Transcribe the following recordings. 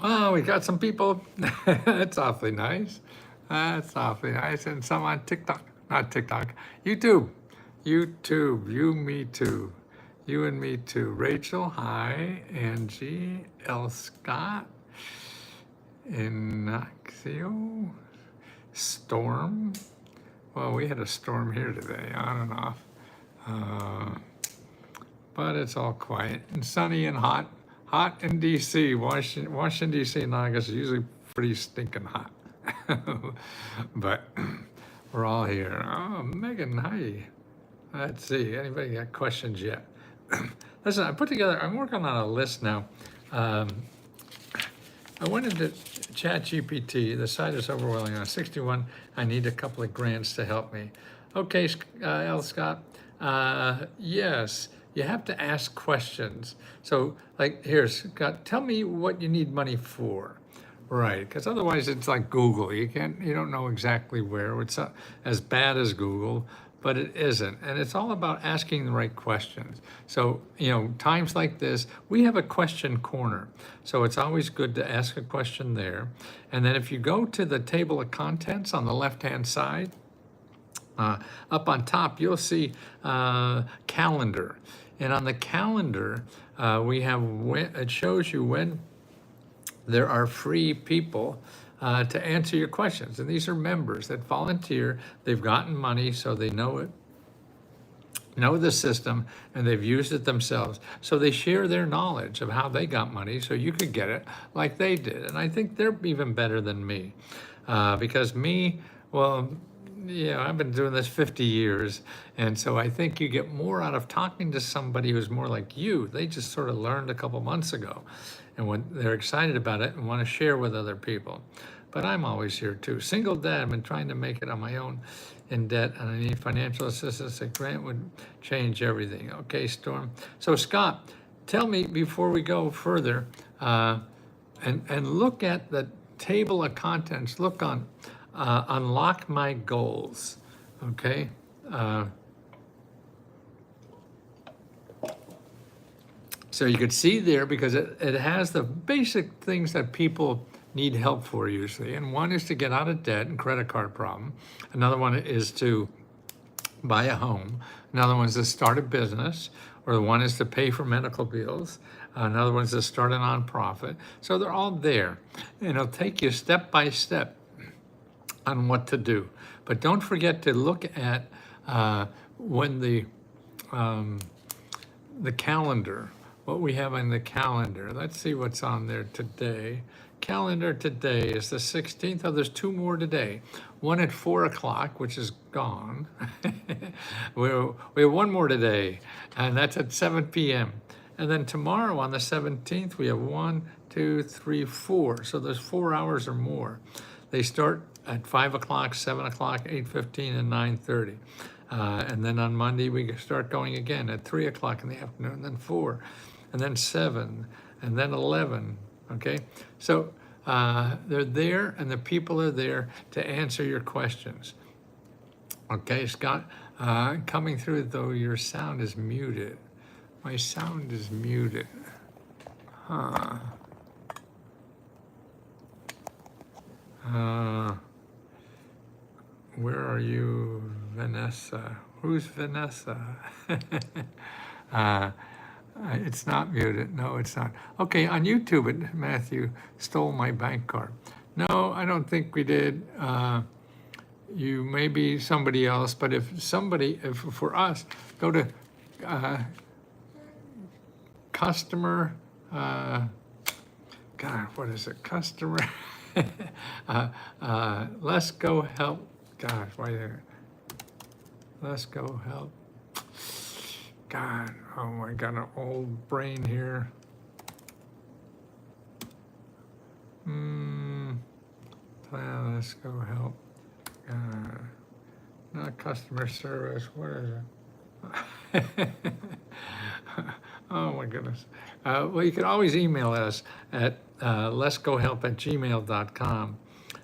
Oh, we got some people. That's awfully nice. That's awfully nice. And some on TikTok, not TikTok, YouTube. YouTube, you, me too. You and me too. Rachel, hi. Angie, L. Scott, Inaxio, Storm. Well, we had a storm here today, on and off. Uh, but it's all quiet and sunny and hot. Hot in D.C. Washington D.C. in August is usually pretty stinking hot. But we're all here. Oh, Megan, hi. Let's see. Anybody got questions yet? Listen, I'm working on a list now. Um, I went into ChatGPT. The site is overwhelming. I'm 61. I need a couple of grants to help me. Okay, L. Scott. Yes, you have to ask questions. So, like, here, Scott, tell me what you need money for. Right, because otherwise it's like Google. You don't know exactly where. It's not as bad as Google, but it isn't. And it's all about asking the right questions. So, times like this, we have a question corner. So it's always good to ask a question there. And then if you go to the table of contents on the left-hand side, up on top, you'll see calendar. And on the calendar, it shows you when there are free people to answer your questions. And these are members that volunteer. They've gotten money, so they know it, know the system, and they've used it themselves. So they share their knowledge of how they got money so you could get it like they did. And I think they're even better than me. Because me, well, I've been doing this 50 years. And so I think you get more out of talking to somebody who's more like you. They just sort of learned a couple months ago. And when they're excited about it and want to share with other people. But I'm always here too. Single dad, I've been trying to make it on my own in debt, and I need financial assistance. A grant would change everything. Okay, Storm. So Scott, tell me before we go further, and look at the table of contents. Look on unlock my goals. Okay. So you could see there, because it has the basic things that people need help for usually. And one is to get out of debt and credit card problem. Another one is to buy a home. Another one is to start a business, or one is to pay for medical bills. Another one is to start a nonprofit. So they're all there. And it'll take you step by step on what to do. But don't forget to look at when the calendar, what we have on the calendar. Let's see what's on there today. Calendar today is the 16th. Oh, there's two more today. One at 4 o'clock, which is gone. we have one more today, and that's at 7 p.m. And then tomorrow on the 17th, we have 1, 2, 3, 4. So there's 4 hours or more. They start at 5 o'clock, 7 o'clock, 8:15, and 9:30. And then on Monday, we start going again at 3 o'clock in the afternoon, then 4, and then 7, and then 11, okay? So they're there, and the people are there to answer your questions. Okay, Scott, coming through, though your sound is muted. My sound is muted. Huh. Where are you, Vanessa? Who's Vanessa? It's not muted. No, it's not. Okay, on YouTube, Matthew stole my bank card. No, I don't think we did. You may be somebody else, but if for us, go to customer, God, what is it? Customer, let's go help. Gosh, why there? Let's go help. God, oh, I got an old brain here. Let's go help. Not customer service. What is it? Oh my goodness. Well, you can always email us at letsgohelp@gmail.com.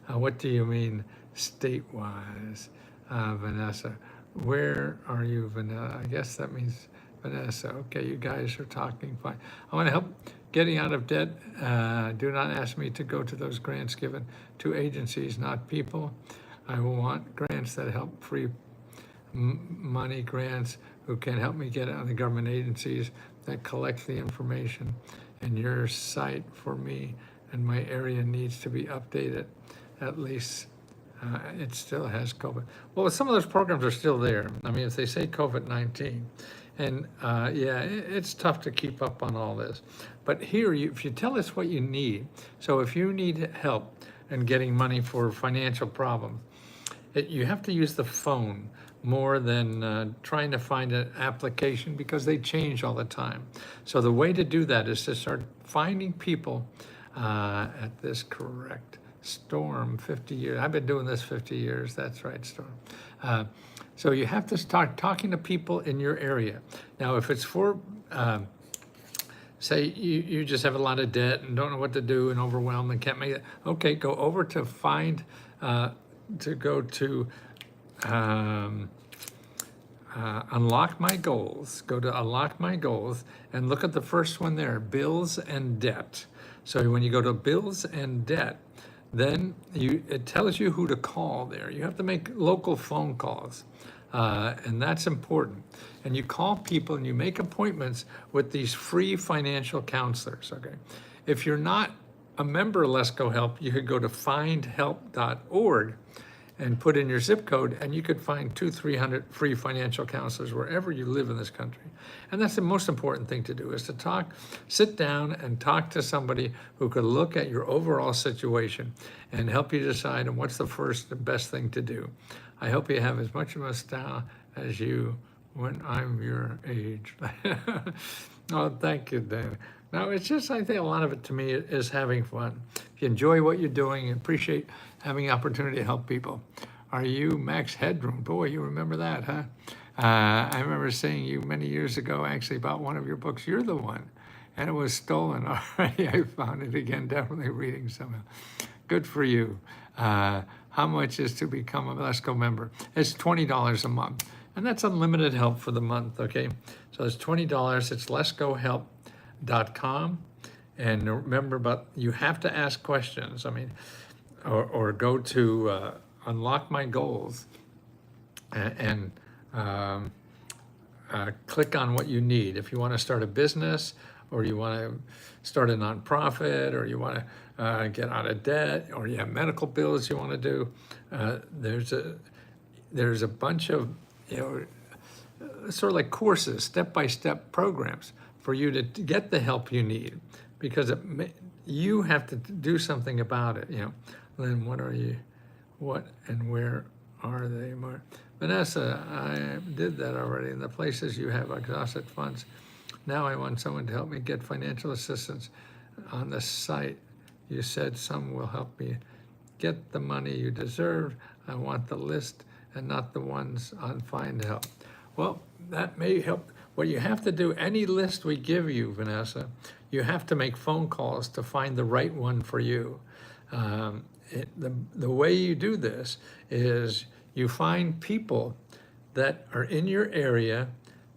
What do you mean state-wise, Vanessa? Where are you, Vanessa? I guess that means Vanessa. Okay, you guys are talking fine. I want to help getting out of debt. Do not ask me to go to those grants given to agencies, not people. I will want grants that help free money grants who can help me get out of the government agencies that collect the information. And your site for me and my area needs to be updated. At least it still has COVID. Well, some of those programs are still there. I mean, if they say COVID-19, and yeah, it's tough to keep up on all this. But here, if you tell us what you need, so if you need help in getting money for financial problems, you have to use the phone more than trying to find an application, because they change all the time. So the way to do that is to start finding people at this correct Storm, 50 years. I've been doing this 50 years. That's right, Storm. So you have to start talking to people in your area. Now, if it's for, say you just have a lot of debt and don't know what to do and overwhelmed and can't make it, okay, go over to go to Unlock My Goals. Go to Unlock My Goals and look at the first one there, Bills and Debt. So when you go to Bills and Debt, then it tells you who to call there. You have to make local phone calls, and that's important. And you call people and you make appointments with these free financial counselors, okay? If you're not a member of Let's Go Help, you could go to findhelp.org and put in your zip code, and you could find 200-300 free financial counselors wherever you live in this country. And that's the most important thing to do, is to sit down and talk to somebody who could look at your overall situation and help you decide on what's the first and best thing to do. I hope you have as much of a style as you when I'm your age. Oh, thank you, Dan. No, it's just, I think a lot of it to me is having fun. If you enjoy what you're doing and appreciate having the opportunity to help people. Are you Max Headroom? Boy, you remember that, huh? I remember seeing you many years ago, actually, about one of your books. You're the one. And it was stolen already. I found it again, definitely reading some. Good for you. How much is to become a Let's Go member? It's $20 a month. And that's unlimited help for the month, okay? So it's $20. It's letsgohelp.com. And remember, but you have to ask questions. I mean, or go to Unlock My Goals and click on what you need. If you want to start a business, or you want to start a nonprofit, or you want to get out of debt, or you have medical bills you want to do, there's a bunch of, sort of like courses, step-by-step programs for you to get the help you need, because you have to do something about it. Then what and where are they? Vanessa, I did that already. In the places you have exhausted funds, now I want someone to help me get financial assistance on the site. You said some will help me get the money you deserve. I want the list and not the ones on Find Help. Well, that may help. What you have to do, any list we give you, Vanessa, you have to make phone calls to find the right one for you. The way you do this is you find people that are in your area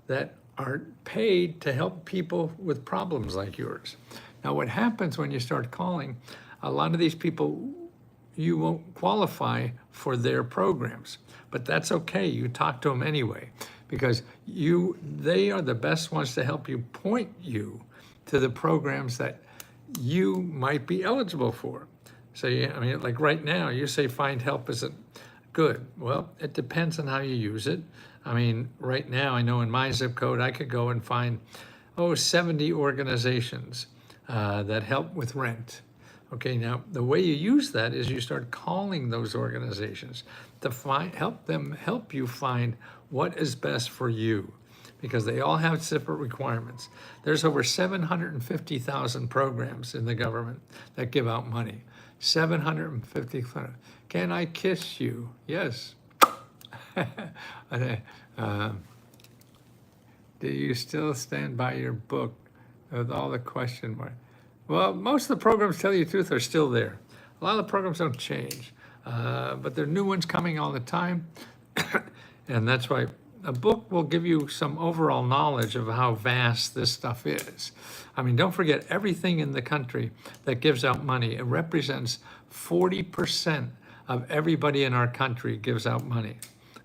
that are paid to help people with problems like yours. Now, what happens when you start calling, a lot of these people, you won't qualify for their programs, but that's okay. You talk to them anyway, because they are the best ones to help you, point you to the programs that you might be eligible for. So, like right now, you say Find Help isn't good. Well, it depends on how you use it. Right now, I know in my zip code, I could go and find, 70 organizations that help with rent. Okay, now the way you use that is you start calling those organizations to help you find what is best for you, because they all have separate requirements. There's over 750,000 programs in the government that give out money. 750,000. Can I kiss you? Yes. Do you still stand by your book with all the question marks? Well, most of the programs, tell you the truth, are still there. A lot of the programs don't change, but there are new ones coming all the time. And that's why a book will give you some overall knowledge of how vast this stuff is. I mean, don't forget, everything in the country that gives out money, it represents 40% of everybody in our country gives out money.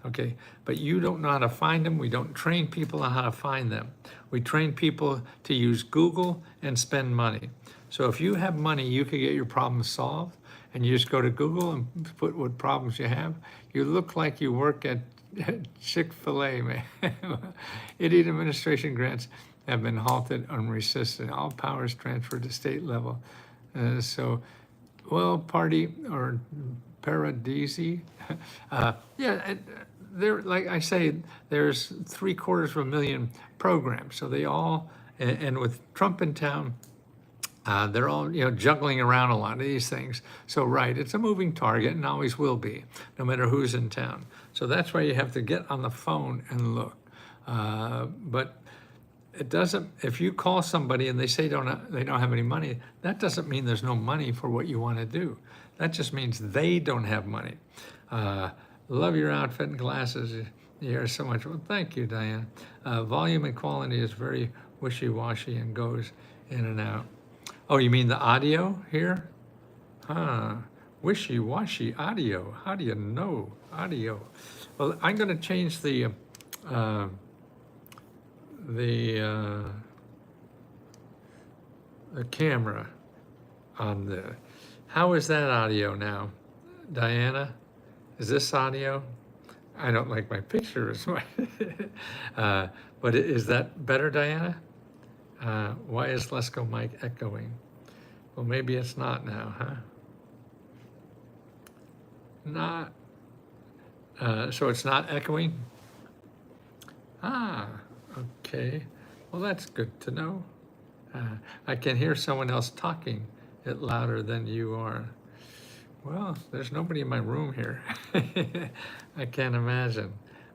Okay, but you don't know how to find them. We don't train people on how to find them. We train people to use Google and spend money. So if you have money, you could get your problems solved, and you just go to Google and put what problems you have. You look like you work at Chick-fil-A, man. Idiot administration grants have been halted and resisted. All powers transferred to state level. Well, party or paradisi. Yeah, there, like I say, there's 750,000 programs. So they all, and with Trump in town, they're all, juggling around a lot of these things. So, right, it's a moving target and always will be, no matter who's in town. So that's why you have to get on the phone and look. But it doesn't, if you call somebody and they say they don't have any money, that doesn't mean there's no money for what you want to do. That just means they don't have money. Love your outfit and glasses. You hear so much. Well, thank you, Diane. Volume and quality is very wishy-washy and goes in and out. Oh, you mean the audio here? Huh. Wishy-washy audio. How do you know audio? Well, I'm going to change the camera on the. How is that audio now, Diana? Is this audio? I don't like my picture as much. But is that better, Diana? Why is Lesko mic echoing? Well, maybe it's not now, huh? Not. So it's not echoing? Ah, okay. Well, that's good to know. I can hear someone else talking it louder than you are. Well, there's nobody in my room here. I can't imagine.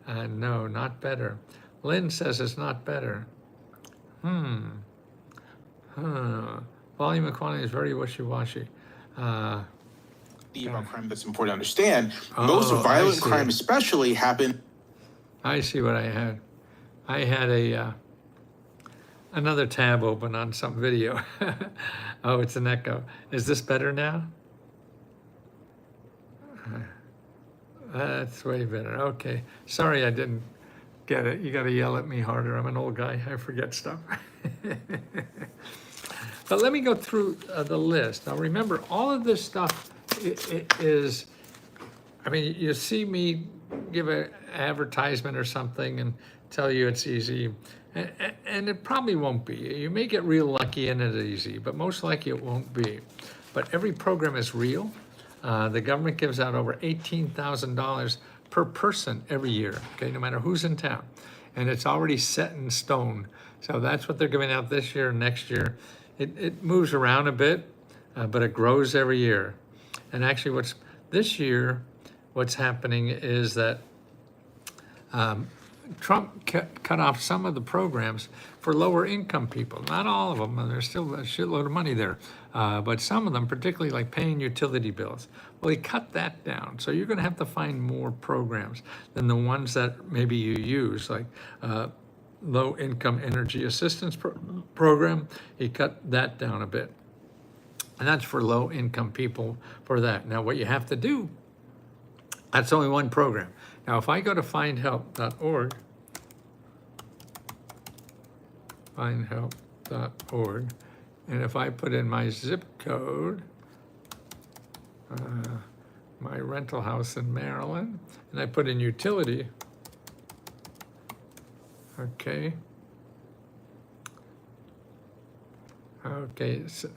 No, not better. Lynn says it's not better. Volume and quantity is very wishy-washy. About crime that's important to understand. Most violent crime especially happen. I see what I had. I had another tab open on some video. Oh, it's an echo. Is this better now? That's way better. Okay. Sorry I didn't get it. You got to yell at me harder. I'm an old guy. I forget stuff. But let me go through the list. Now remember, all of this stuff is, I mean, you see me give an advertisement or something and tell you it's easy, and it probably won't be. You may get real lucky and it's easy, but most likely it won't be. But every program is real. The government gives out over $18,000 per person every year, okay, no matter who's in town. And it's already set in stone. So that's what they're giving out this year and next year. It moves around a bit, but it grows every year. And actually this year, what's happening is that Trump cut off some of the programs for lower income people. Not all of them, and there's still a shitload of money there. But some of them, particularly like paying utility bills, well, he cut that down. So you're going to have to find more programs than the ones that maybe you use, like low income energy assistance program. He cut that down a bit. And that's for low income people for that. Now, what you have to do, that's only one program. Now, if I go to findhelp.org, findhelp.org, and if I put in my zip code, my rental house in Maryland, and I put in utility, okay,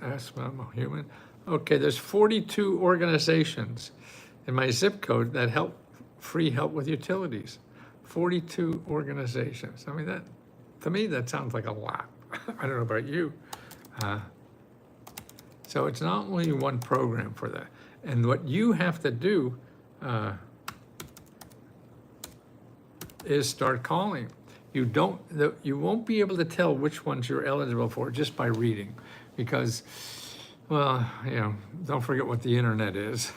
ask I'm a human. Okay, there's 42 organizations in my zip code that help, free help with utilities. 42 organizations. I mean, that, to me, that sounds like a lot. I don't know about you. So it's not only one program for that. And what you have to do is start calling. You won't be able to tell which ones you're eligible for just by reading, because, well, don't forget what the internet is.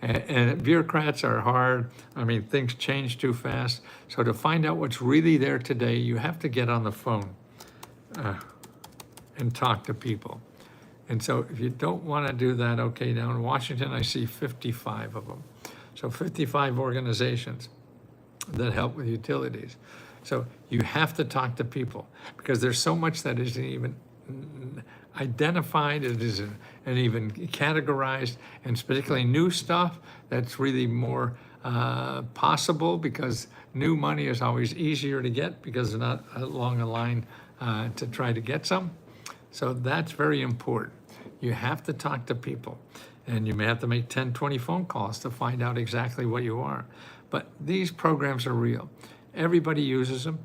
and bureaucrats are hard. I mean, things change too fast. So to find out what's really there today, you have to get on the phone. and talk to people. And so if you don't want to do that, okay, now in Washington, I see 55 of them. So 55 organizations that help with utilities. So you have to talk to people because there's so much that isn't even identified, it isn't and even categorized, and particularly new stuff that's really more possible because new money is always easier to get because there's not along a line to try to get some. So that's very important. You have to talk to people, and you may have to make 10, 20 phone calls to find out exactly what you are. But these programs are real. Everybody uses them.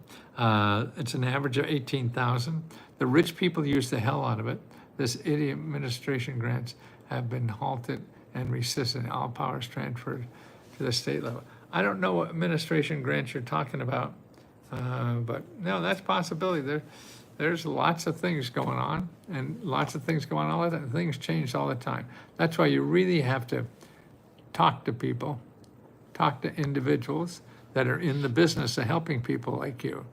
It's an average of 18,000. The rich people use the hell out of it. This idiot administration grants have been halted and rescinded. All powers transferred to the state level. I don't know what administration grants you're talking about, but no, that's a possibility. There's lots of things going on, and lots of things going on all the time. Things change all the time. That's why you really have to talk to people, talk to individuals that are in the business of helping people like you,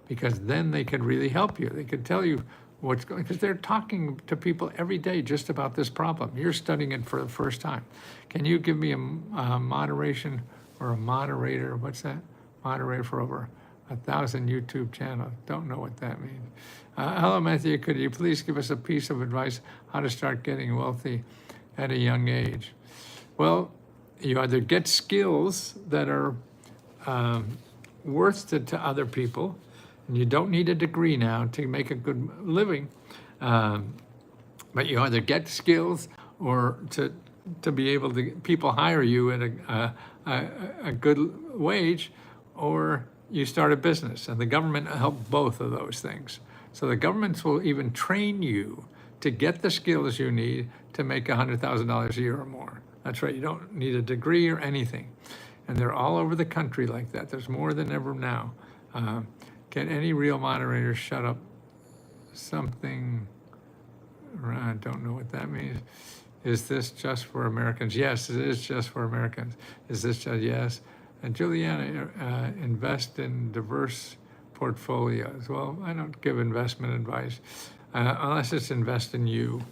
because then they could really help you. They could tell you what's going, because they're talking to people every day just about this problem. You're studying it for the first time. Can you give me a moderation or a moderator? What's that? Moderator for over 1,000 YouTube channels. Don't know what that means. Hello, Matthew. Could you please give us a piece of advice how to start getting wealthy at a young age? Well, you either get skills that are worth it to other people, and you don't need a degree now to make a good living, but you either get skills or to be able to, people hire you at a good wage, or you start a business, and the government helps both of those things. So the governments will even train you to get the skills you need to make $100,000 a year or more. That's right, you don't need a degree or anything. And they're all over the country like that. There's more than ever now. Can any real moderator shut up something? I don't know what that means. Is this just for Americans? Yes, it is just for Americans. Is this just, yes. And Juliana, invest in diverse portfolios. Well, I don't give investment advice unless it's invest in you,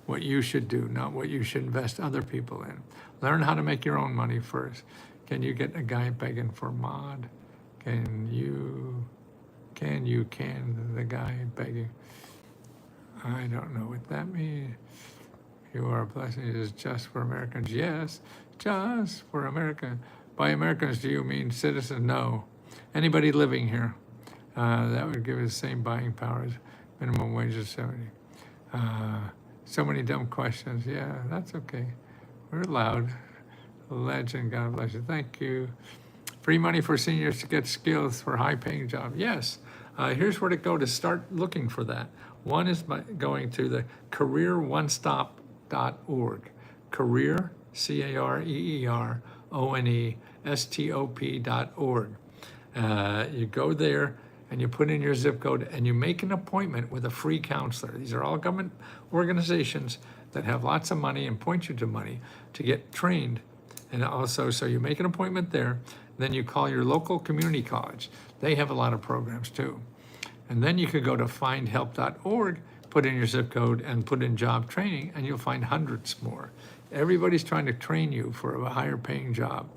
what you should do, not what you should invest other people in. Learn how to make your own money first. Can you get a guy begging for mod? Can the guy begging? I don't know what that means. You are a blessing. It is just for Americans. Yes, just for Americans. By Americans, do you mean citizens? No. Anybody living here. That would give us the same buying power as minimum wage of 70. So many dumb questions. Yeah, that's okay. We're allowed. Legend, God bless you. Thank you. Free money for seniors to get skills for high-paying jobs. Yes. Here's where to go to start looking for that. One is by going to the careeronestop.org. Career, CAREERONESTOP.org. You go there and you put in your zip code and you make an appointment with a free counselor. These are all government organizations that have lots of money and point you to money to get trained. And also, so you make an appointment there, then you call your local community college. They have a lot of programs too. And then you could go to findhelp.org, put in your zip code and put in job training, and you'll find hundreds more. Everybody's trying to train you for a higher paying job,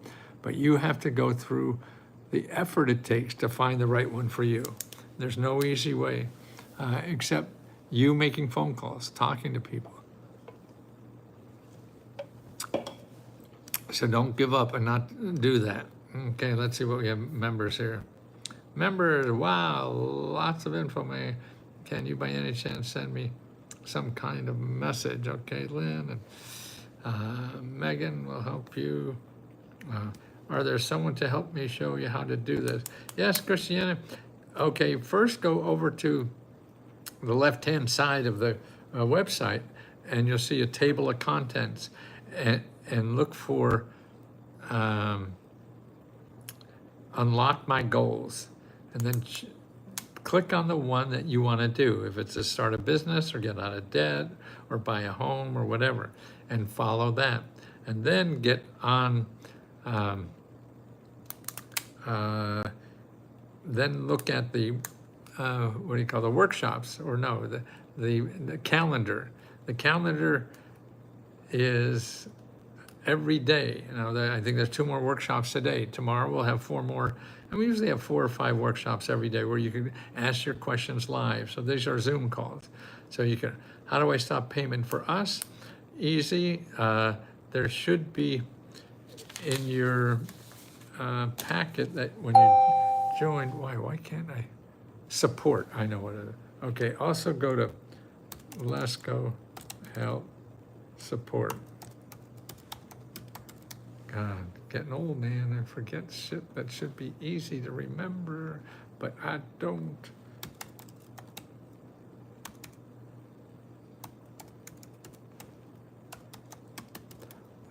but you have to go through the effort it takes to find the right one for you. There's no easy way except you making phone calls, talking to people. So don't give up and not do that. Okay, let's see what we have members here. Members, wow, lots of info. Can you by any chance send me some kind of message? Okay, Lynn and Megan will help you. Are there someone to help me show you how to do this? Yes, Christiana. Okay, first go over to the left-hand side of the website and you'll see a table of contents and look for Unlock My Goals. And then click on the one that you want to do. If it's to start a business or get out of debt or buy a home or whatever, and follow that. And then get on, then look at the, what do you call the workshops, or no, the calendar. The calendar is every day. I think there's 2 more workshops today. Tomorrow we'll have 4 more. And we usually have 4 or 5 workshops every day where you can ask your questions live. So these are Zoom calls. So you can, how do I stop payment for us? Easy. There should be in your packet that when you joined, why can't I? Support, I know what it is. Okay, also go to Let's Go Help Support. God, getting old, man. I forget shit that should be easy to remember, but I don't.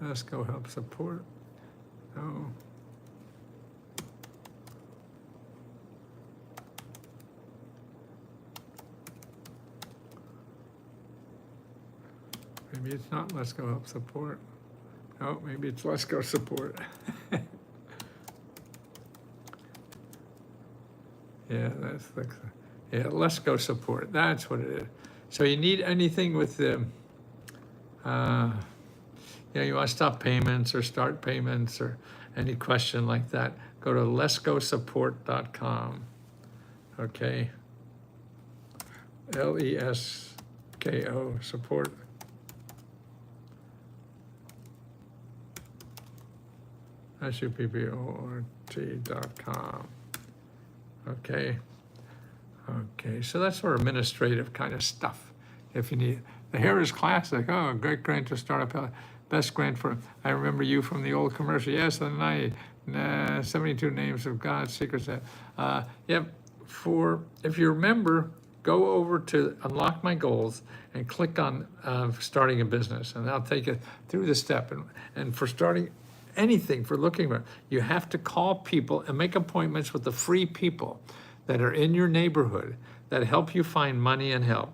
Let's Go Help Support. No. Maybe it's not Let's Go Help Support. Oh, maybe it's Let's Go Support. Yeah, Let's Go Support. That's what it is. So you need anything with the, you want to stop payments or start payments or any question like that, go to letsgosupport.com. Okay. LESKO support. SUPPORT.com. Okay. Okay, so that's sort of administrative kind of stuff. If you need, the Harris Classic, oh, great grant to start up, best grant for, I remember you from the old commercial, yes, the night, 72 names of God's secrets. Yep, if you remember, go over to Unlock My Goals and click on starting a business, and I'll take you through the step. And for starting anything, for looking for, you have to call people and make appointments with the free people that are in your neighborhood that help you find money and help.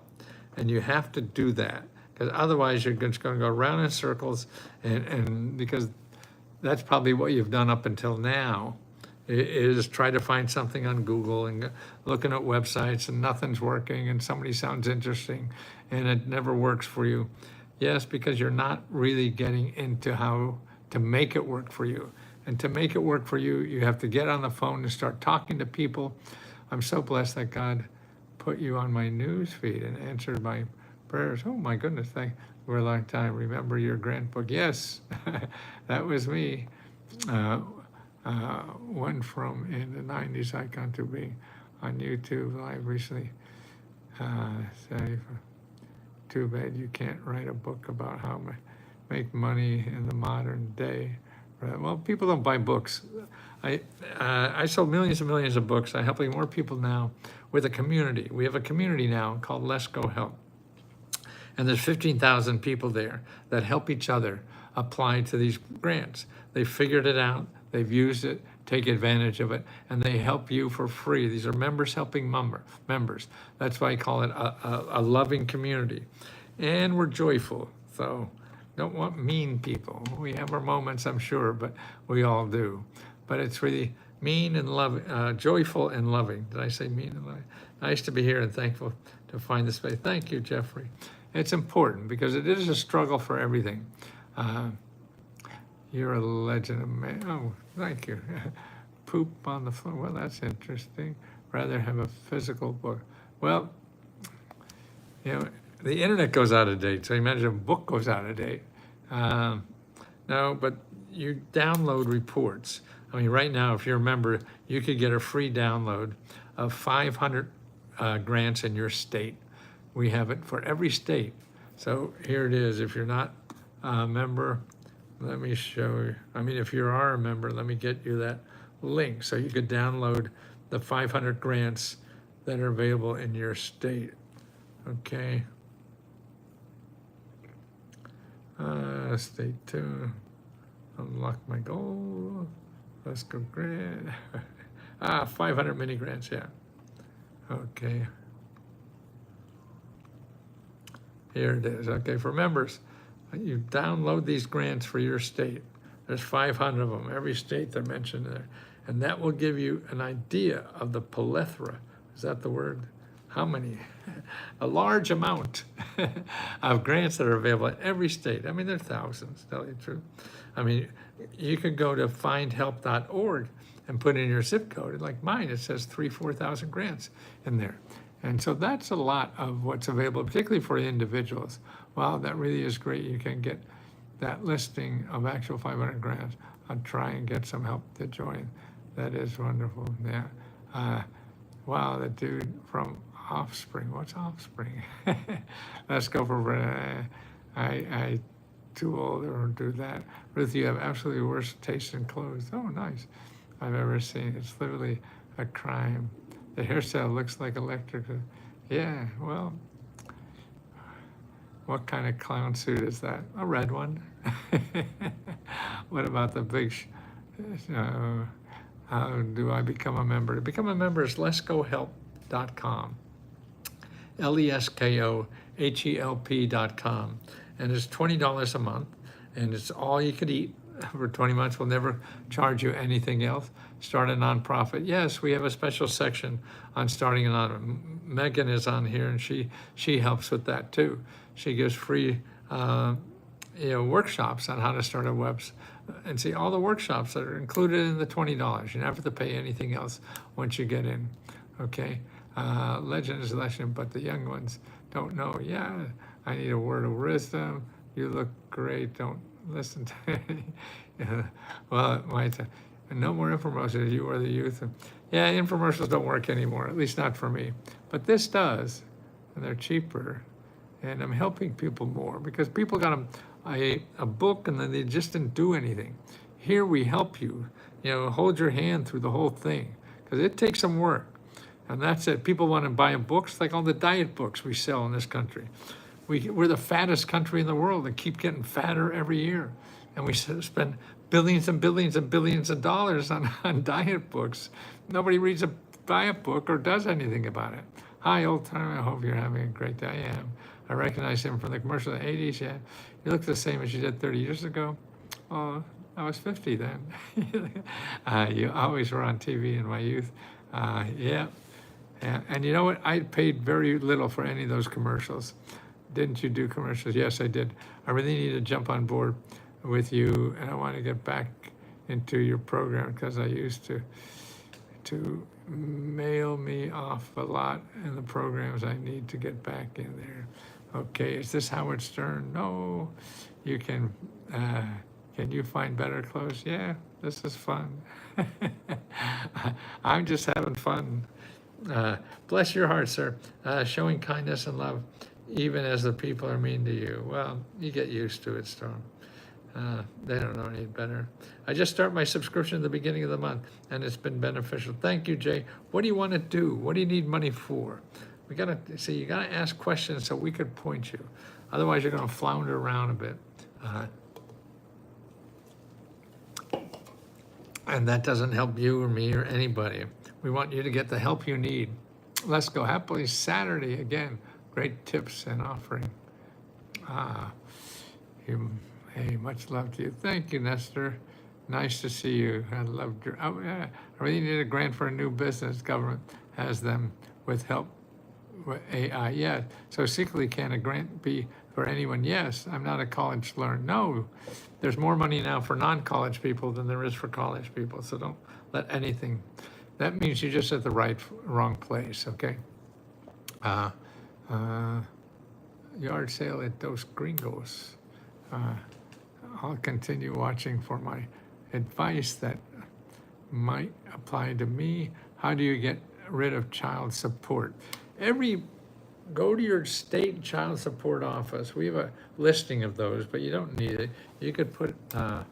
And you have to do that, because otherwise you're just going to go around in circles, and because that's probably what you've done up until now, is try to find something on Google and looking at websites and nothing's working and somebody sounds interesting and it never works for you. Yes, because you're not really getting into how to make it work for you. And to make it work for you, you have to get on the phone and start talking to people. I'm so blessed that God put you on my news feed and answered my prayers. Oh my goodness, thank you for a long time. Remember your grant book? Yes, that was me. Went from in the 90s icon to being on YouTube live recently. Sorry for, too bad you can't write a book about how to make money in the modern day. Right? Well, people don't buy books. I sold millions and millions of books. I'm helping more people now with a community. We have a community now called Let's Go Help. And there's 15,000 people there that help each other apply to these grants. They figured it out, they've used it, take advantage of it, and they help you for free. These are members helping members. That's why I call it a loving community. And we're joyful, so don't want mean people. We have our moments, I'm sure, but we all do. But it's really mean and loving, joyful and loving. Did I say mean and loving? Nice to be here and thankful to find this space. Thank you, Jeffrey. It's important because it is a struggle for everything. You're a legend of man. Oh, thank you. Poop on the floor. Well, that's interesting. Rather have a physical book. Well, the internet goes out of date, so imagine a book goes out of date. No, but you download reports. I mean, right now, if you remember, you could get a free download of 500 grants in your state. We have it for every state. So here it is. If you're not a member, let me show you. I mean, if you are a member, let me get you that link so you could download the 500 grants that are available in your state. Okay. Stay tuned. Unlock my goal. Let's go grant. 500 mini grants, yeah. Okay. Here it is. Okay, for members, you download these grants for your state. There's 500 of them, every state they're mentioned there. And that will give you an idea of the plethora, is that the word? how many? A large amount of grants that are available in every state. I mean, there are thousands, to tell you the truth. I mean, you could go to findhelp.org and put in your zip code. Like mine, it says 4,000 grants in there. And so that's a lot of what's available, particularly for individuals. Wow, that really is great. You can get that listing of actual 500 grants. I'll try and get some help to join. That is wonderful. Yeah. Wow, the dude from Offspring. What's Offspring? Let's go for. I too old to do that. Ruth, you have absolutely worst taste in clothes. Oh, nice. I've ever seen. It's literally a crime. The hairstyle looks like electric. Yeah. Well, what kind of clown suit is that? A red one. What about the big? How do I become a member? To become a member is lesgohelp.com. LESKOHELP.com. And it's $20 a month, and it's all you could eat for 20 months. We'll never charge you anything else. Start a nonprofit. Yes, we have a special section on starting a nonprofit. Megan is on here, and she helps with that too. She gives free workshops on how to start a website. And see, all the workshops that are included in the $20. You never have to pay anything else once you get in, okay? Legend is legend, but the young ones don't know. Yeah, I need a word of wisdom. You look great. Don't listen to me. Well, it might. No more infomercials. You are the youth. Yeah, infomercials don't work anymore, at least not for me. But this does, and they're cheaper. And I'm helping people more because people got a book and then they just didn't do anything. Here we help you, hold your hand through the whole thing because it takes some work. And that's it. People want to buy books, like all the diet books we sell in this country. We're the fattest country in the world and keep getting fatter every year. And we spend billions and billions and billions of dollars on diet books. Nobody reads a diet book or does anything about it. Hi, old timer. I hope you're having a great day. I am. I recognize him from the commercial in the 80s. Yeah, you look the same as you did 30 years ago. Oh, I was 50 then. You always were on TV in my youth. Yeah. And you know what? I paid very little for any of those commercials. Didn't you do commercials? Yes, I did. I really need to jump on board with you, and I want to get back into your program because I used to mail me off a lot in the programs. I need to get back in there. Okay, is this Howard Stern? No. You can you find better clothes? Yeah, this is fun. I'm just having fun. Bless your heart, sir. Showing kindness and love, even as the people are mean to you. Well, you get used to it, Storm. They don't know any better. I just start my subscription at the beginning of the month, and it's been beneficial. Thank you, Jay. What do you want to do? What do you need money for? You gotta ask questions so we could point you. Otherwise, you're gonna flounder around a bit. And that doesn't help you or me or anybody. We want you to get the help you need. Let's go. Happily Saturday again. Great tips and offering. Hey, much love to you. Thank you, Nestor. Nice to see you. I loved your. Oh, yeah. I really need a grant for a new business. Government has them with help with AI. Yeah. So secretly, can a grant be for anyone? Yes. I'm not a college learner. No. There's more money now for non-college people than there is for college people. So don't let anything. That means you're just at the wrong place. Okay. Yard sale at Dos Gringos. I'll continue watching for my advice that might apply to me. How do you get rid of child support? Go to your state child support office. We have a listing of those, but you don't need it. You could put, here,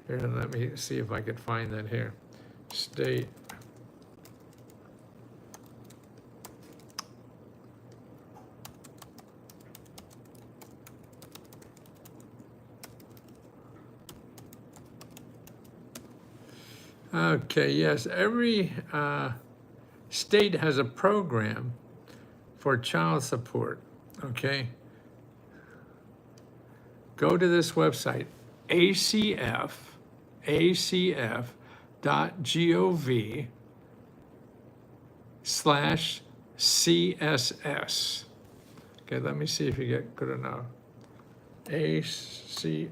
let me see if I could find that here. State. Okay, yes, every state has a program for child support, okay? Go to this website, acf.gov/ CSS. Okay, let me see if you get good enough. acf.gov.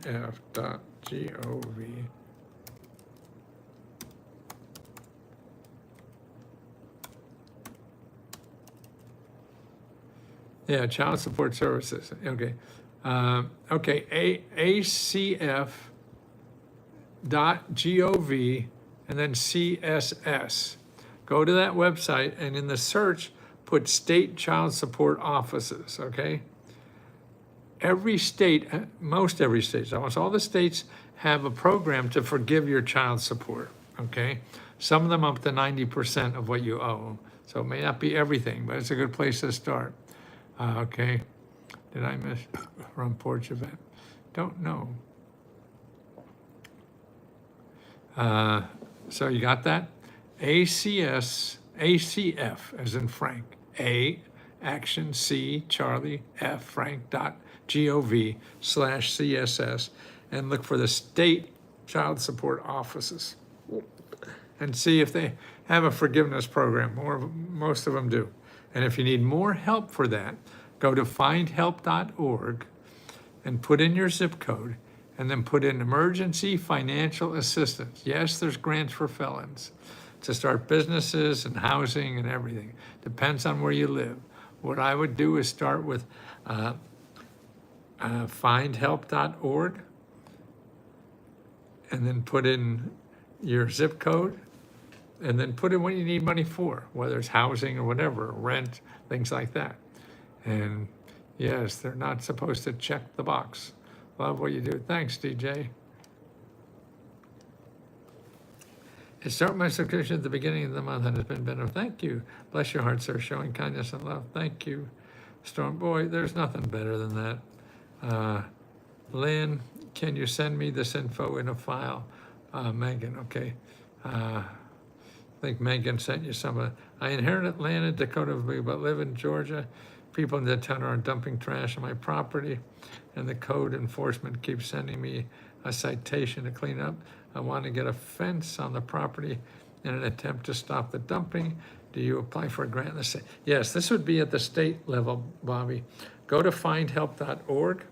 Yeah, child support services. Okay. Okay, acf.gov and then CSS. Go to that website and in the search, put state child support offices, okay? Every state, most every state, almost all the states have a program to forgive your child support, okay? Some of them up to 90% of what you owe. So it may not be everything, but it's a good place to start. Okay, did I miss front porch event? Don't know. So you got that? ACF as in Frank, A, action, C, Charlie, F, Frank.gov/CSS, and look for the state child support offices and see if they have a forgiveness program. Most of them do. And if you need more help for that, go to findhelp.org and put in your zip code and then put in emergency financial assistance. Yes, there's grants for felons to start businesses and housing and everything. Depends on where you live. What I would do is start with findhelp.org and then put in your zip code and then put in what you need money for, whether it's housing or whatever, rent, things like that. And yes, they're not supposed to check the box. Love what you do. Thanks, DJ. I start my subscription at the beginning of the month and it's been better. Thank you. Bless your heart, sir, showing kindness and love. Thank you. Storm, boy, there's nothing better than that. Lynn, can you send me this info in a file? Megan, okay. I think Megan sent you some of it. I inherited Atlanta, Dakota, but live in Georgia. People in the town are dumping trash on my property, and the code enforcement keeps sending me a citation to clean up. I want to get a fence on the property in an attempt to stop the dumping. Do you apply for a grant in the state? Yes, this would be at the state level, Bobby. Go to findhelp.org.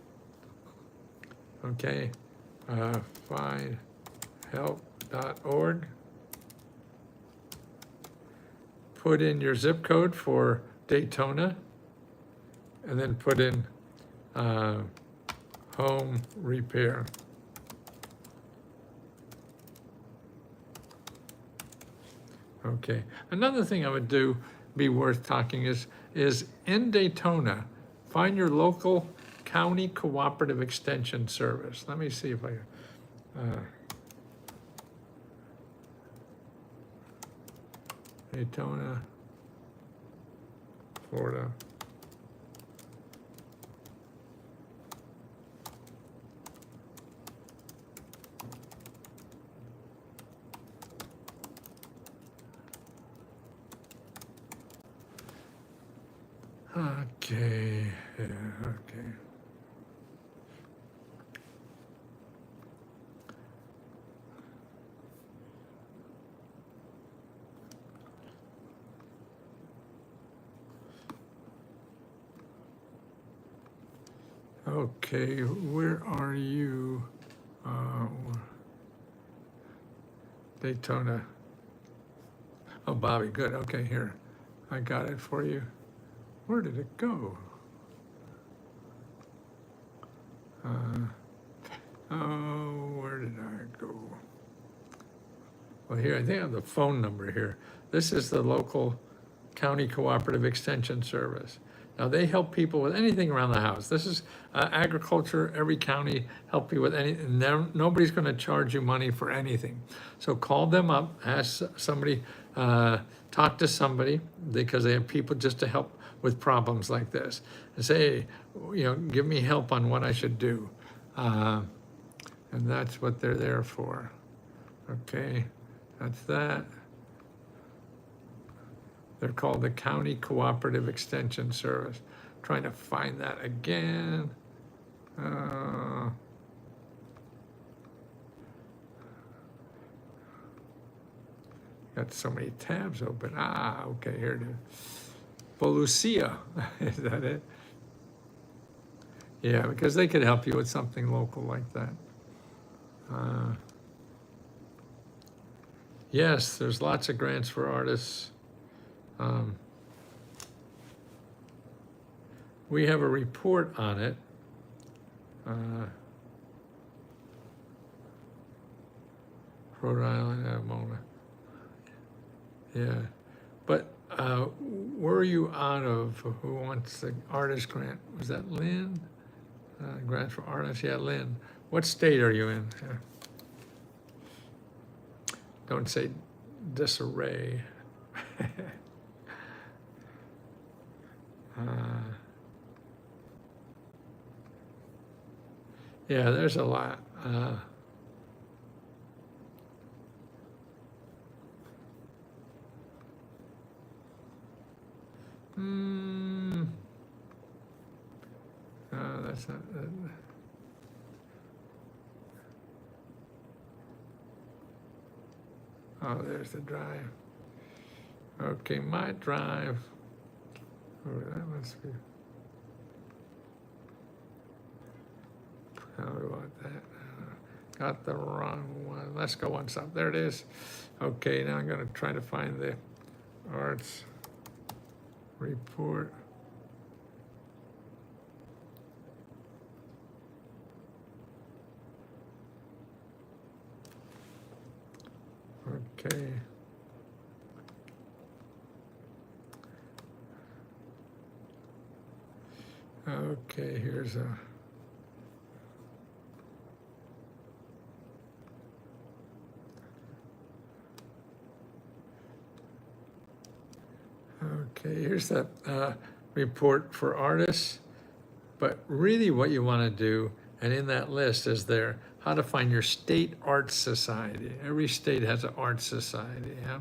Okay, findhelp.org. Put in your zip code for Daytona, and then put in home repair. Okay, another thing I would do, be worth talking is in Daytona, find your local county cooperative extension service. Let me see if I, Daytona, Florida. Okay, yeah, okay. Okay, where are you? Daytona. Oh, Bobby, good. Okay, here. I got it for you. Where did it go? Oh, where did I go? Well, here, I think I have the phone number here. This is the local county cooperative extension service. Now, they help people with anything around the house. This is agriculture. Every county help you with anything. Nobody's going to charge you money for anything. So call them up, ask somebody, talk to somebody, because they have people just to help with problems like this. And say, hey, you know, give me help on what I should do. And that's what they're there for. Okay, that's that. They're called the County Cooperative Extension Service. Trying to find that again. Got so many tabs open. Okay, here it is. Volusia, is that it? Yeah, because they could help you with something local like that. Yes, there's lots of grants for artists. We have a report on it. Rhode Island, Mona. Yeah, but where are you out of? Who wants the artist grant? Was that Lynn? Grant for artists, yeah, Lynn. What state are you in? Yeah. Don't say disarray. Yeah, there's a lot. No, that's not. Oh, there's the drive. Okay, my drive. Oh, that must be. How do we want that? Got the wrong one. Let's go one stop. There it is. Okay, now I'm going to try to find the arts report. Okay. Okay, here's a. Okay, here's that report for artists. But really what you want to do, and in that list is there, how to find your state art society. Every state has an art society, yeah?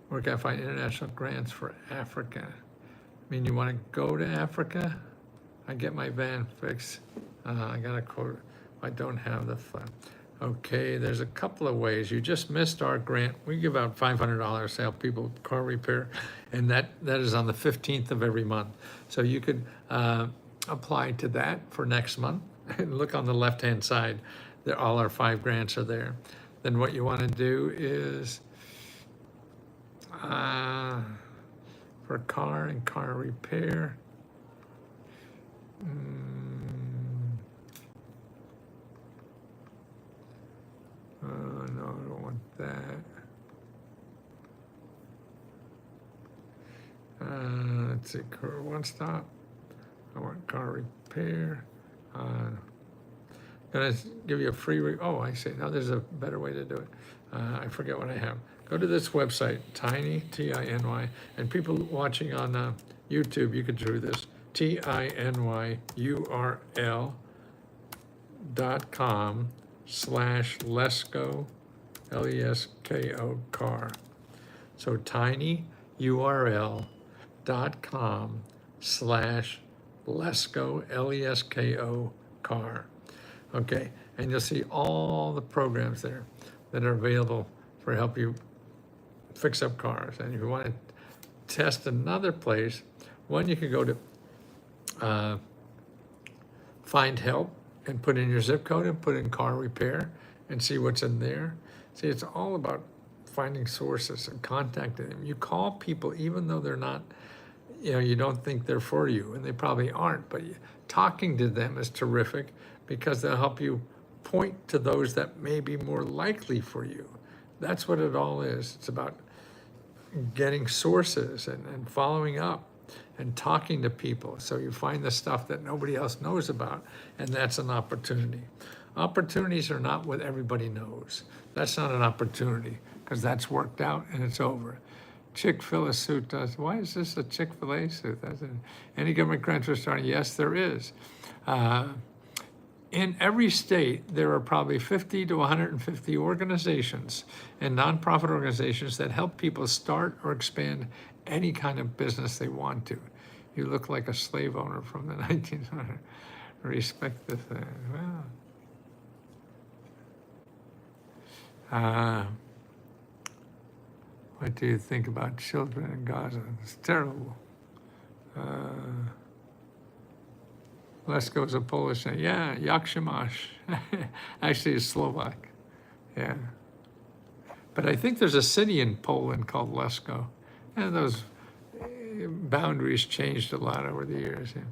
Where can I find international grants for Africa? I mean, you want to go to Africa? I get my van fixed. I got a quote. I don't have the fund. Okay, there's a couple of ways. You just missed our grant. We give out $500 to help people with car repair, and that is on the 15th of every month. So you could apply to that for next month. Look on the left-hand side. All our 5 grants are there. Then what you want to do is for car and car repair. No, I don't want that. Let's see, car one stop. I want car repair. Gonna give you a free, oh, I see, now there's a better way to do it. I forget what I have. Go to this website, Tiny, T-I-N-Y, and people watching on YouTube, you could do this, tinyurl.com/Lesko, L-E-S-K-O, car. So tinyurl.com/Lesko, L-E-S-K-O, car. Okay, and you'll see all the programs there that are available for help you fix up cars. And if you want to test another place, one, you could go to find help and put in your zip code and put in car repair and see what's in there. See, it's all about finding sources and contacting them. You call people even though they're not, you don't think they're for you, and they probably aren't, but talking to them is terrific because they'll help you point to those that may be more likely for you. That's what it all is. It's about getting sources and following up and talking to people so you find the stuff that nobody else knows about, and that's an opportunity. Opportunities are not what everybody knows. That's not an opportunity because that's worked out and it's over. Chick-fil-A suit does. Why is this a Chick-fil-A suit? Any government grant for starting? Yes, there is. In every state, there are probably 50 to 150 organizations and nonprofit organizations that help people start or expand any kind of business they want to. You look like a slave owner from the 1900s. Respect the thing. Well, What do you think about children in Gaza? It's terrible. Lesko's a Polish name. Yeah, Yakshimash. Actually, it's Slovak. Yeah. But I think there's a city in Poland called Lesko. And those boundaries changed a lot over the years. Yeah.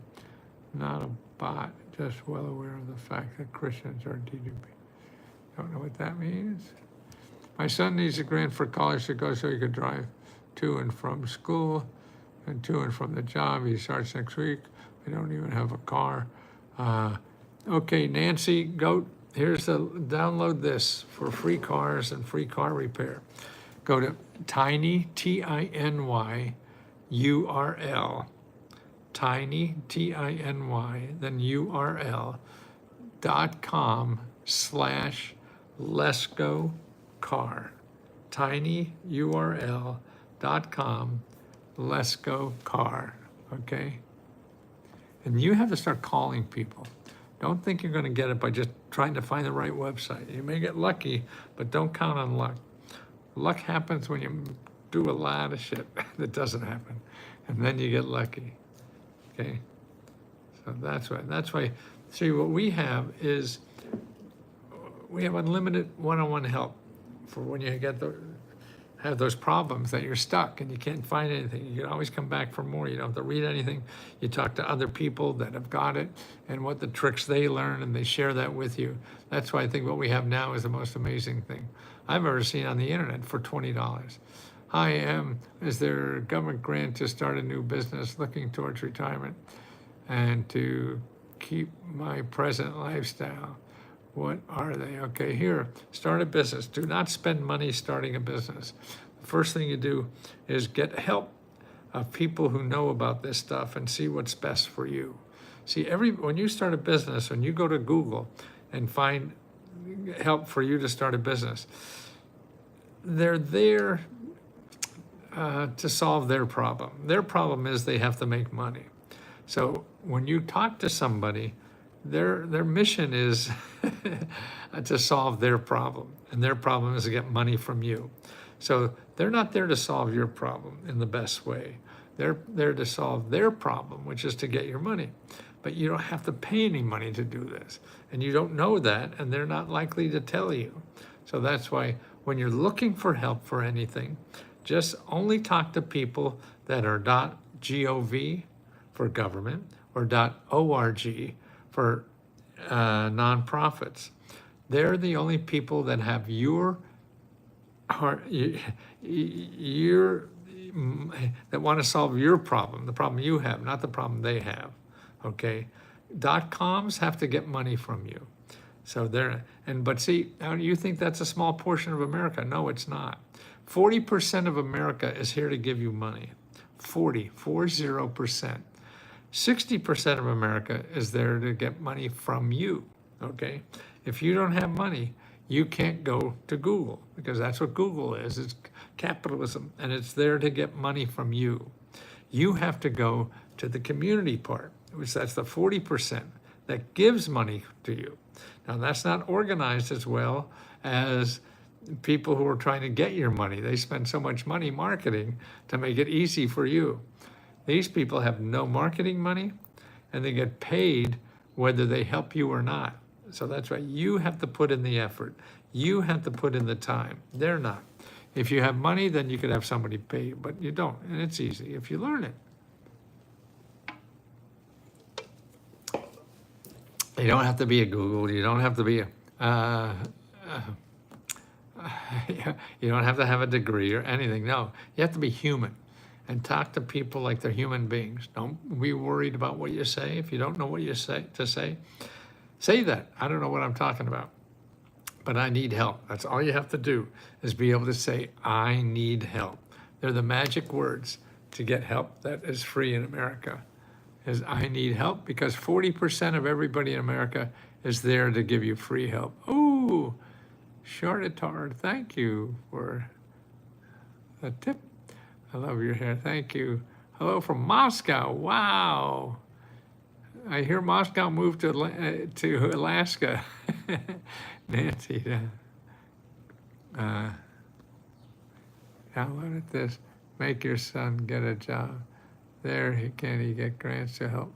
Not a bot, just well aware of the fact that Christians are DDP. Don't know what that means. My son needs a grant for college to go so he could drive to and from school and to and from the job. He starts next week. We don't even have a car. Okay, Nancy, go. Here's the download this for free cars and free car repair. Go to tiny, Tiny URL, tiny, Tiny, then URL.com/LesGoCar. Tiny URL.com LesGoCar. Okay? And you have to start calling people. Don't think you're going to get it by just trying to find the right website. You may get lucky, but don't count on luck. Luck happens when you do a lot of shit that doesn't happen, and then you get lucky. Okay? So that's why, see, what we have is we have unlimited one-on-one help for when you have those problems that you're stuck and you can't find anything. You can always come back for more. You don't have to read anything. You talk to other people that have got it and what the tricks they learn, and they share that with you. That's why I think what we have now is the most amazing thing I've ever seen on the internet for $20. Hi, is there a government grant to start a new business looking towards retirement and to keep my present lifestyle? What are they? Okay, here, start a business. Do not spend money starting a business. The first thing you do is get help of people who know about this stuff and see what's best for you. See, when you start a business, when you go to Google and find help for you to start a business, they're there to solve their problem. Their problem is they have to make money. So when you talk to somebody, their mission is to solve their problem, and their problem is to get money from you. So they're not there to solve your problem in the best way. They're there to solve their problem, which is to get your money. But you don't have to pay any money to do this, and you don't know that, and they're not likely to tell you. So that's why when you're looking for help for anything, just only talk to people that are .gov for government or .org for nonprofits. They're the only people that have your that want to solve your problem, the problem you have, not the problem they have. Okay, .coms have to get money from you. So but see, now you think that's a small portion of America. No, it's not. 40% of America is here to give you money. 40%. 60% of America is there to get money from you, okay? If you don't have money, you can't go to Google, because that's what Google is. It's capitalism, and it's there to get money from you. You have to go to the community part, which that's the 40% that gives money to you. Now, that's not organized as well as people who are trying to get your money. They spend so much money marketing to make it easy for you. These people have no marketing money, and they get paid whether they help you or not. So that's why you have to put in the effort. You have to put in the time. They're not. If you have money, then you could have somebody pay you, but you don't, and it's easy if you learn it. You don't have to be a Google. You don't have to be you don't have to have a degree or anything. No, you have to be human and talk to people like they're human beings. Don't be worried about what you say. If you don't know what you say that. I don't know what I'm talking about, but I need help. That's all you have to do, is be able to say, I need help. They're the magic words to get help that is free in America, is I need help, because 40% of everybody in America is there to give you free help. Ooh, Shortitard, thank you for a tip. I love your hair, thank you. Hello from Moscow, wow. I hear Moscow moved to Alaska. Nancy, Download at this. Make your son get a job. There he get grants to help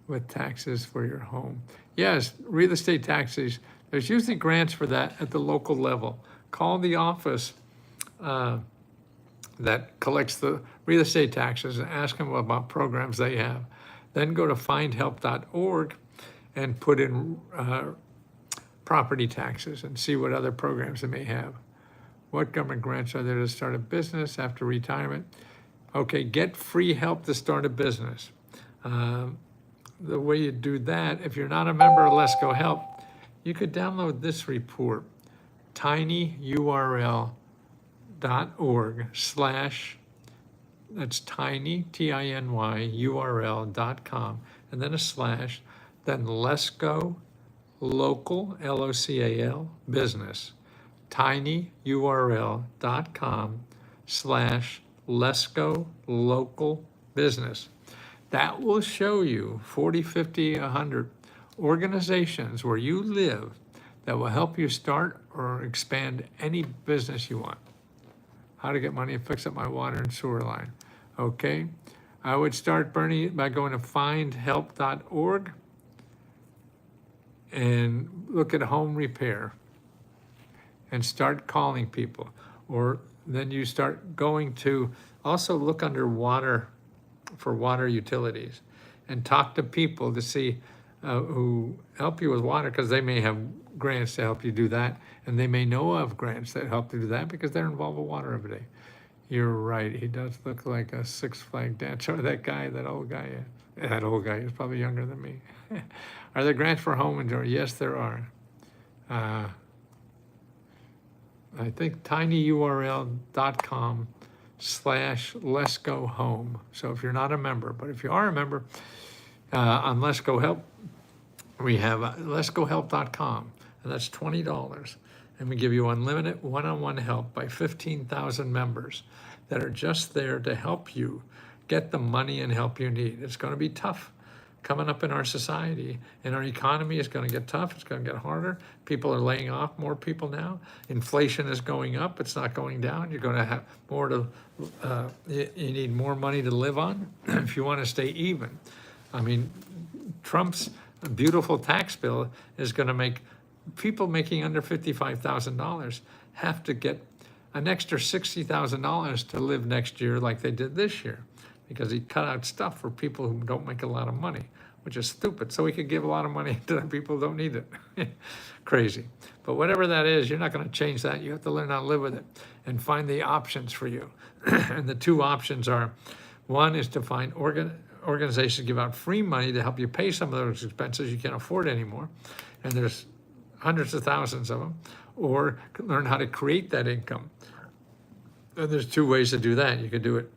with taxes for your home. Yes, real estate taxes. There's usually grants for that at the local level. Call the office that collects the real estate taxes and ask them about programs they have. Then go to findhelp.org and put in property taxes and see what other programs they may have. What government grants are there to start a business after retirement? Okay, get free help to start a business. The way you do that, if you're not a member of Let's Go Help, you could download this report, tinyurl.org/ that's tiny, TINY, and then a slash, then Let's Go Local, LOCAL, business, tinyurl.com/Let's Go Local Business. That will show you 40, 50, 100 organizations where you live that will help you start or expand any business you want. How to get money and fix up my water and sewer line. Okay, I would start, Bernie, by going to findhelp.org and look at home repair and start calling people. Or then you start going to, also look under water for water utilities and talk to people to see who help you with water, because they may have grants to help you do that, and they may know of grants that help you do that because they're involved with water every day. You're right, he does look like a Six Flag dancer, that guy, that old guy. That old guy is probably younger than me. Are there grants for home insurance? Yes, there are. I think tinyurl.com/Let's Go Home. So if you're not a member, but if you are a member, on Let's Go Help, we have letsgohelp.com, and that's $20. And we give you unlimited one-on-one help by 15,000 members that are just there to help you get the money and help you need. It's going to be tough coming up in our society, and our economy is going to get tough. It's going to get harder. People are laying off more people now. Inflation is going up. It's not going down. You're going to have more to, you need more money to live on if you want to stay even. I mean, Trump's beautiful tax bill is going to make people making under $55,000 have to get an extra $60,000 to live next year like they did this year, because he cut out stuff for people who don't make a lot of money, which is stupid. So he could give a lot of money to the people who don't need it. Crazy. But whatever that is, you're not going to change that. You have to learn how to live with it and find the options for you. And the two options are, one is to find organizations give out free money to help you pay some of those expenses you can't afford anymore. And there's hundreds of thousands of them. Or learn how to create that income. And there's two ways to do that. You could do it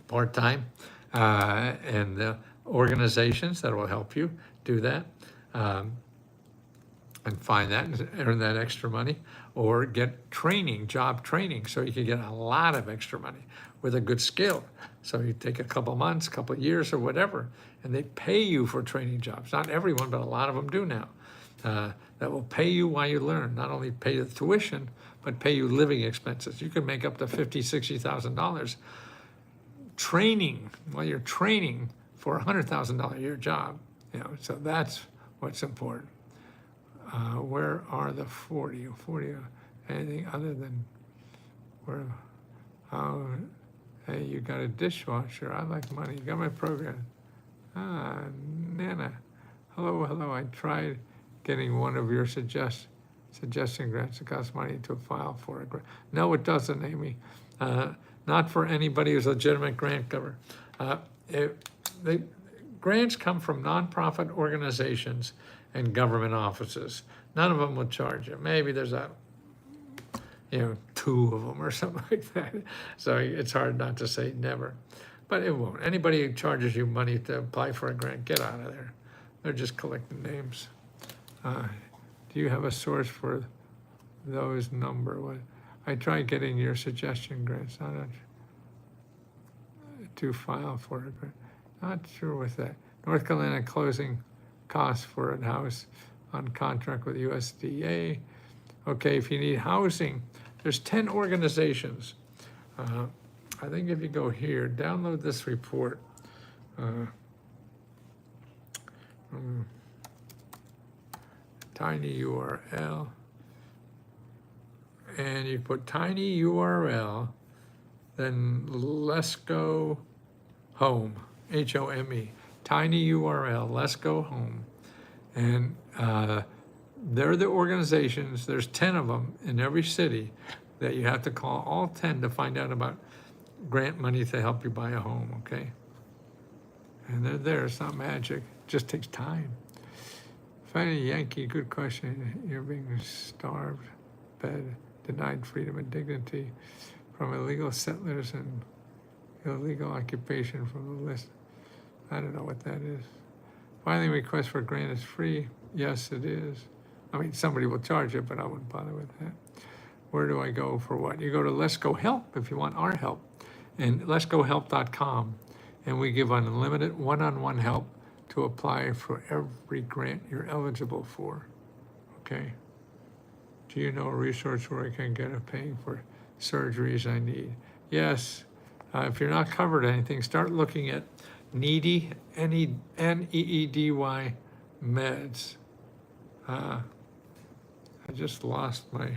part-time, and the organizations that will help you do that, and find that and earn that extra money, or get training, job training, so you can get a lot of extra money with a good skill. So you take a couple months, couple years, or whatever, and they pay you for training jobs. Not everyone, but a lot of them do now. That will pay you while you learn, not only pay the tuition, but pay you living expenses. You can make up to $50,000, $60,000 training while you're training for a $100,000 a year job. You know, so that's what's important. Where are the 40? Anything other than where? Oh, hey, you got a dishwasher. I like money. You got my program. Nana. Hello. I tried getting one of your suggestion grants. It costs money to file for a grant. No, it doesn't, Amy. Not for anybody who's a legitimate grant giver. The grants come from nonprofit organizations and government offices. None of them will charge you. Maybe there's two of them or something like that. So it's hard not to say never, but it won't. Anybody who charges you money to apply for a grant, get out of there. They're just collecting names. Do you have a source for those number? I tried getting your suggestion grants, not to file for a grant. Not sure with that. North Carolina closing costs for a house on contract with USDA. Okay, if you need housing, there's 10 organizations I think if you go here, download this report. Tiny URL, and you put tiny URL, then let's go home, HOME, tiny URL, let's go home. And they're the organizations, there's 10 of them in every city that you have to call all 10 to find out about grant money to help you buy a home, okay? And they're there, it's not magic, it just takes time. Finding a Yankee, good question. You're being starved, fed, denied freedom and dignity from illegal settlers and illegal occupation from the list. I don't know what that is. Filing request for grant is free. Yes, it is. I mean, somebody will charge it, but I wouldn't bother with that. Where do I go for what? You go to Let's Go Help if you want our help, and letsgohelp.com, and we give unlimited one-on-one help to apply for every grant you're eligible for, okay? Do you know a resource where I can get a paying for surgeries I need? Yes. If you're not covered anything, start looking at Needy, N-E-E-D-Y, meds. I just lost my,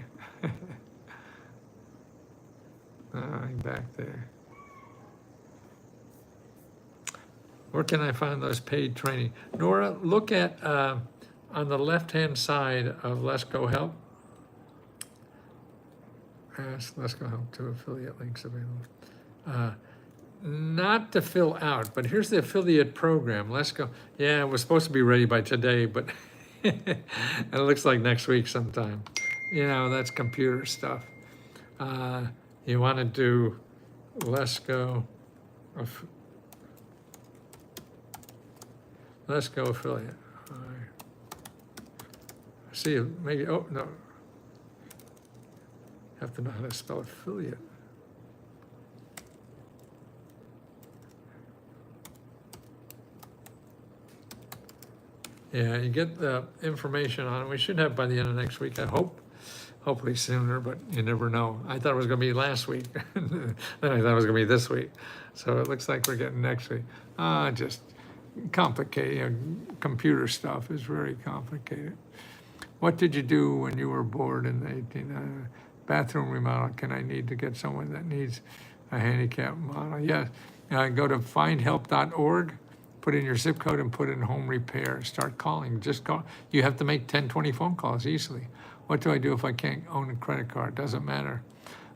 I'm back there. Where can I find those paid training? Nora, look at, on the left-hand side of Let's Go Help. Ask Let's Go Help to affiliate links available. Not to fill out, but here's the affiliate program. Let's go. Yeah, it was supposed to be ready by today, but it looks like next week sometime. You know, that's computer stuff. You want to do Let's Go affiliate. See, maybe, oh, no. Have to know how to spell affiliate. Yeah, you get the information on it. We should have by the end of next week, I hope. Hopefully sooner, but you never know. I thought it was going to be last week. Then I thought it was going to be this week. So it looks like we're getting next week. Just complicated. Computer stuff is very complicated. What did you do when you were bored in the 18... bathroom remodel? Can I need to get someone that needs a handicap model? Yes. Go to findhelp.org, put in your zip code and put in home repair. Start calling. Just call. You have to make 10, 20 phone calls easily. What do I do if I can't own a credit card? Doesn't matter.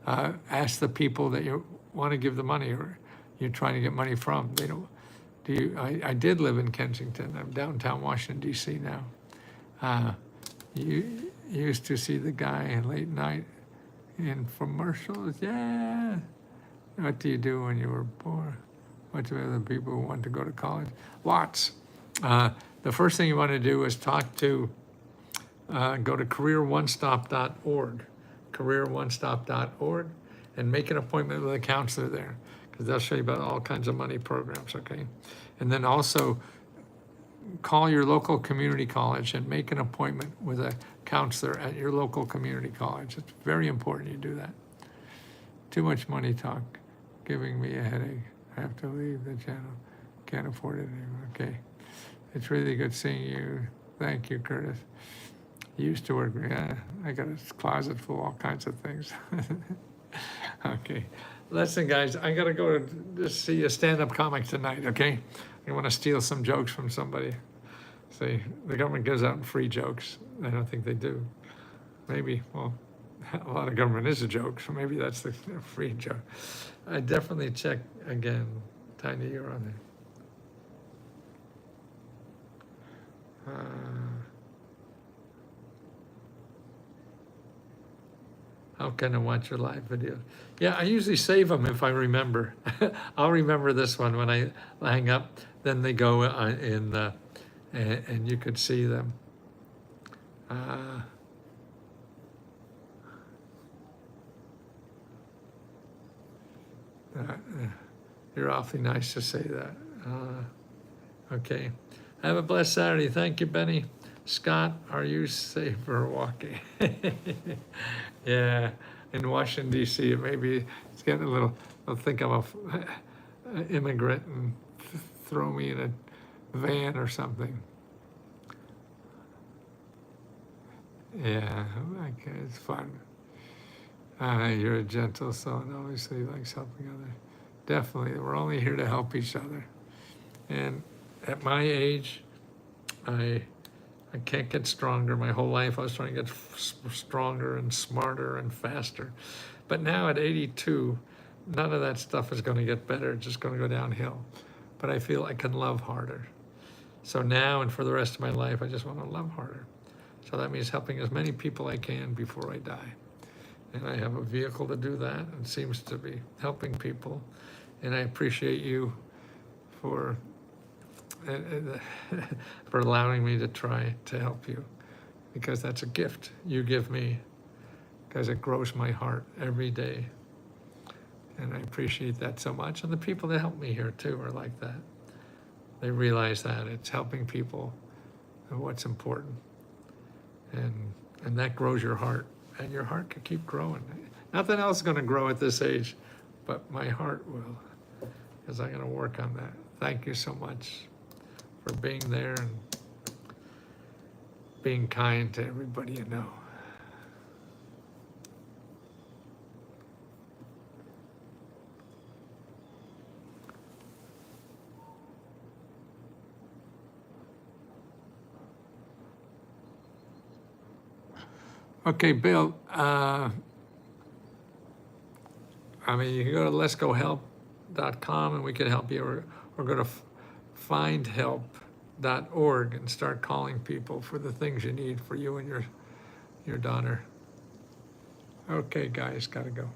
Ask the people that you want to give the money or you're trying to get money from. They don't. Do you? I did live in Kensington. I'm downtown Washington, D.C. now. You used to see the guy in late night in commercials. Yeah. What do you do when you were bored? What do other people who want to go to college? Lots. The first thing you want to do is talk to, go to careeronestop.org, careeronestop.org, and make an appointment with a counselor there, because they'll show you about all kinds of money programs, okay? And then also call your local community college and make an appointment with a counselor at your local community college. It's very important you do that. Too much money talk, giving me a headache. I have to leave the channel. Can't afford it anymore. Okay. It's really good seeing you. Thank you, Curtis. You used to work, yeah, I got a closet full of all kinds of things. Okay. Listen, guys, I got to go to see a stand-up comic tonight, okay? I want to steal some jokes from somebody. See, the government gives out free jokes. I don't think they do. Maybe, well, a lot of government is a joke, so maybe that's the free joke. I definitely check again. Tiny, you're on there. How can I watch your live videos? Yeah, I usually save them if I remember. I'll remember this one when I hang up. Then they go in, and you could see them. You're awfully nice to say that. Okay. Have a blessed Saturday. Thank you, Benny. Scott, are you safe for walking? Yeah, in Washington D.C. Maybe it's getting a little. They'll think I'm an immigrant and throw me in a van or something. Yeah, okay, it's fun. You're a gentle soul and obviously likes helping others. Definitely, we're only here to help each other. And at my age, I can't get stronger. My whole life I was trying to get stronger and smarter and faster. But now at 82, none of that stuff is going to get better. It's just going to go downhill. But I feel I can love harder. So now and for the rest of my life, I just want to love harder. So that means helping as many people I can before I die. And I have a vehicle to do that, and seems to be helping people. And I appreciate you for for allowing me to try to help you, because that's a gift you give me, because it grows my heart every day. And I appreciate that so much. And the people that help me here too are like that. They realize that it's helping people and what's important. And that grows your heart, and your heart can keep growing. Nothing else is going to grow at this age, but my heart will, because I'm going to work on that. Thank you so much for being there and being kind to everybody you know. Okay, Bill, I mean, you can go to letsgohelp.com and we can help you, or go to findhelp.org and start calling people for the things you need for you and your daughter. Okay, guys, gotta go.